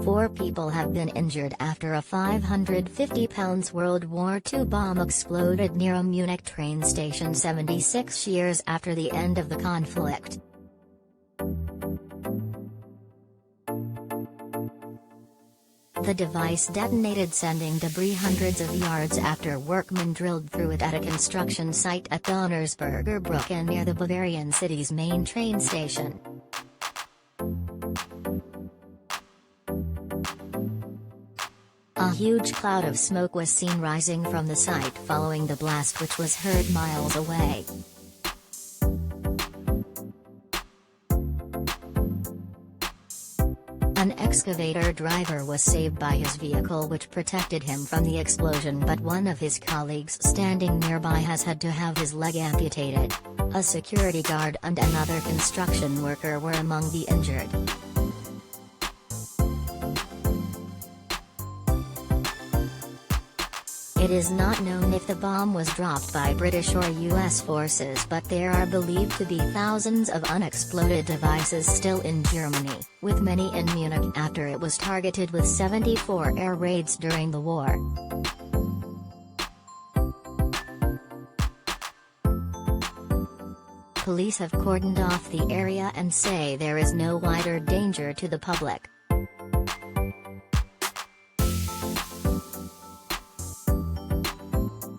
4 people have been injured after a 550-pound World War II bomb exploded near a Munich train station 76 years after the end of the conflict. The device detonated, sending debris hundreds of yards after workmen drilled through it at a construction site at Donnersbergerbruecke near the Bavarian city's main train station. A huge cloud of smoke was seen rising from the site following the blast, which was heard miles away. An excavator driver was saved by his vehicle, which protected him from the explosion, but one of his colleagues standing nearby has had to have his leg amputated. A security guard and another construction worker were among the injured. It is not known if the bomb was dropped by British or US forces, but there are believed to be thousands of unexploded devices still in Germany, with many in Munich after it was targeted with 74 air raids during the war. Police have cordoned off the area and say there is no wider danger to the public.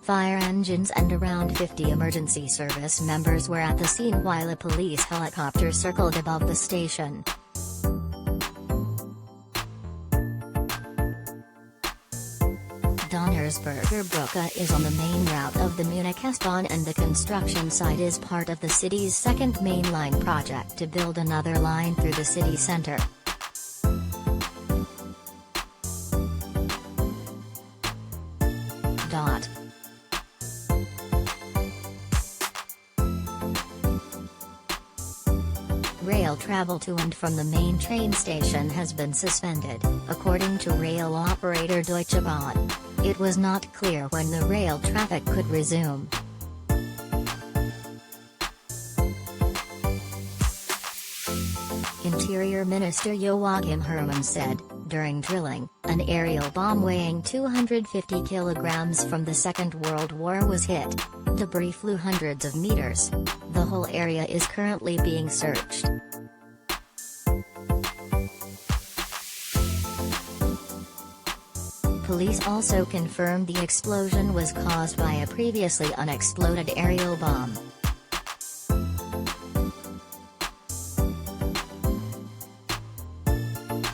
Fire engines and around 50 emergency service members were at the scene while a police helicopter circled above the station. Donnersbergerbruecke is on the main route of the Munich S-Bahn, and the construction site is part of the city's second main line project to build another line through the city center. Rail travel to and from the main train station has been suspended, according to rail operator Deutsche Bahn. It was not clear when the rail traffic could resume. Interior Minister Joachim Herrmann said, during drilling, an aerial bomb weighing 250 kilograms from the Second World War was hit. Debris flew hundreds of meters. The whole area is currently being searched. Police also confirmed the explosion was caused by a previously unexploded aerial bomb.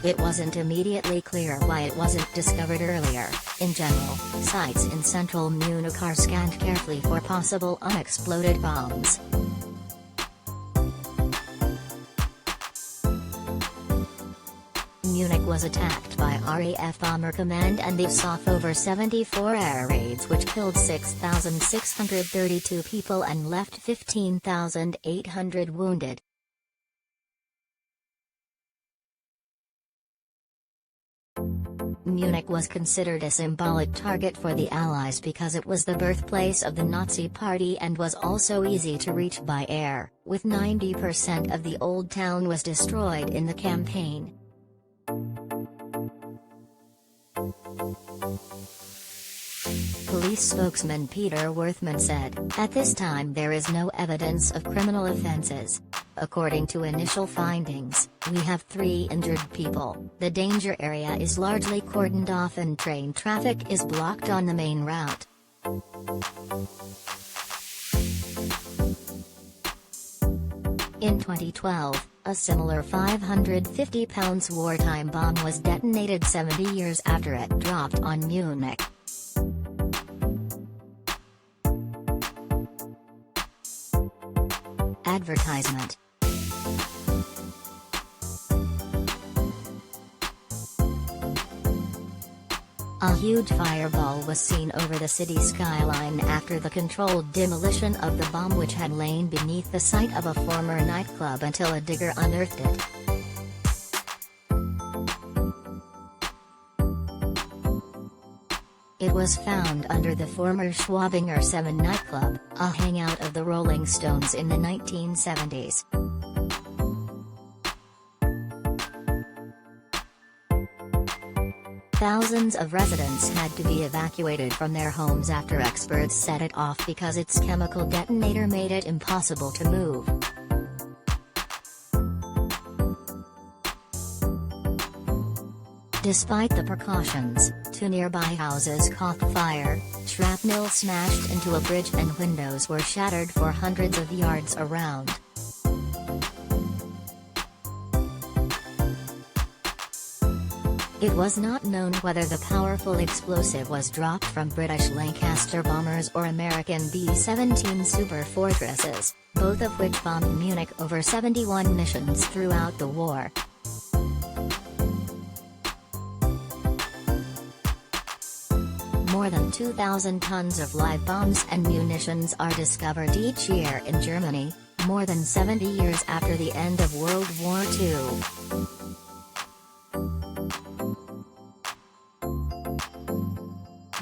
It wasn't immediately clear why it wasn't discovered earlier. In general, sites in central Munich are scanned carefully for possible unexploded bombs. Munich was attacked by RAF Bomber Command and they saw over 74 air raids which killed 6,632 people and left 15,800 wounded. Munich was considered a symbolic target for the Allies because it was the birthplace of the Nazi Party and was also easy to reach by air, with 90% of the old town was destroyed in the campaign. Police spokesman Peter Worthman said, "At this time there is no evidence of criminal offenses. According to initial findings, we have 3 injured people. The danger area is largely cordoned off and train traffic is blocked on the main route." In 2012, a similar 550-pound wartime bomb was detonated 70 years after it dropped on Munich. Advertisement. A huge fireball was seen over the city skyline after the controlled demolition of the bomb, which had lain beneath the site of a former nightclub until a digger unearthed it. It was found under the former Schwabinger 7 nightclub, a hangout of the Rolling Stones in the 1970s. Thousands of residents had to be evacuated from their homes after experts set it off because its chemical detonator made it impossible to move. Despite the precautions, 2 nearby houses caught fire, shrapnel smashed into a bridge and windows were shattered for hundreds of yards around. It was not known whether the powerful explosive was dropped from British Lancaster bombers or American B-17 Super Fortresses, both of which bombed Munich over 71 missions throughout the war. More than 2,000 tons of live bombs and munitions are discovered each year in Germany, more than 70 years after the end of World War II.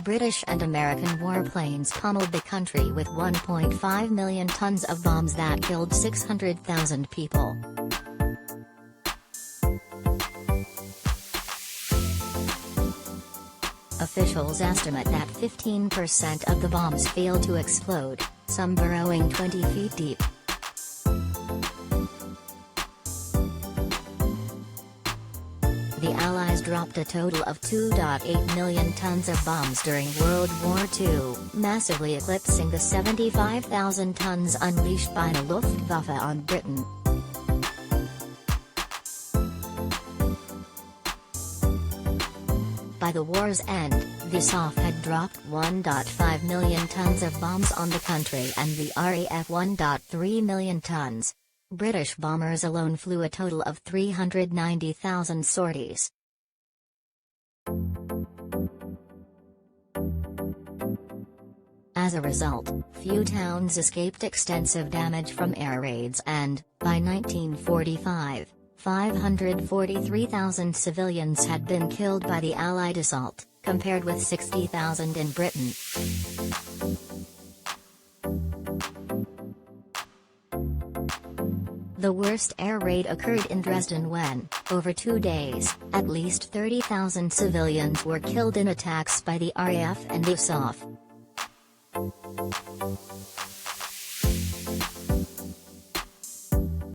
British and American warplanes pummeled the country with 1.5 million tons of bombs that killed 600,000 people. Officials estimate that 15% of the bombs failed to explode, some burrowing 20 feet deep. The Allies dropped a total of 2.8 million tons of bombs during World War II, massively eclipsing the 75,000 tons unleashed by the Luftwaffe on Britain. By the war's end, the SOF had dropped 1.5 million tons of bombs on the country and the RAF 1.3 million tons. British bombers alone flew a total of 390,000 sorties. As a result, few towns escaped extensive damage from air raids and, by 1945, 543,000 civilians had been killed by the Allied assault, compared with 60,000 in Britain. The worst air raid occurred in Dresden when, over 2 days, at least 30,000 civilians were killed in attacks by the RAF and the SOF.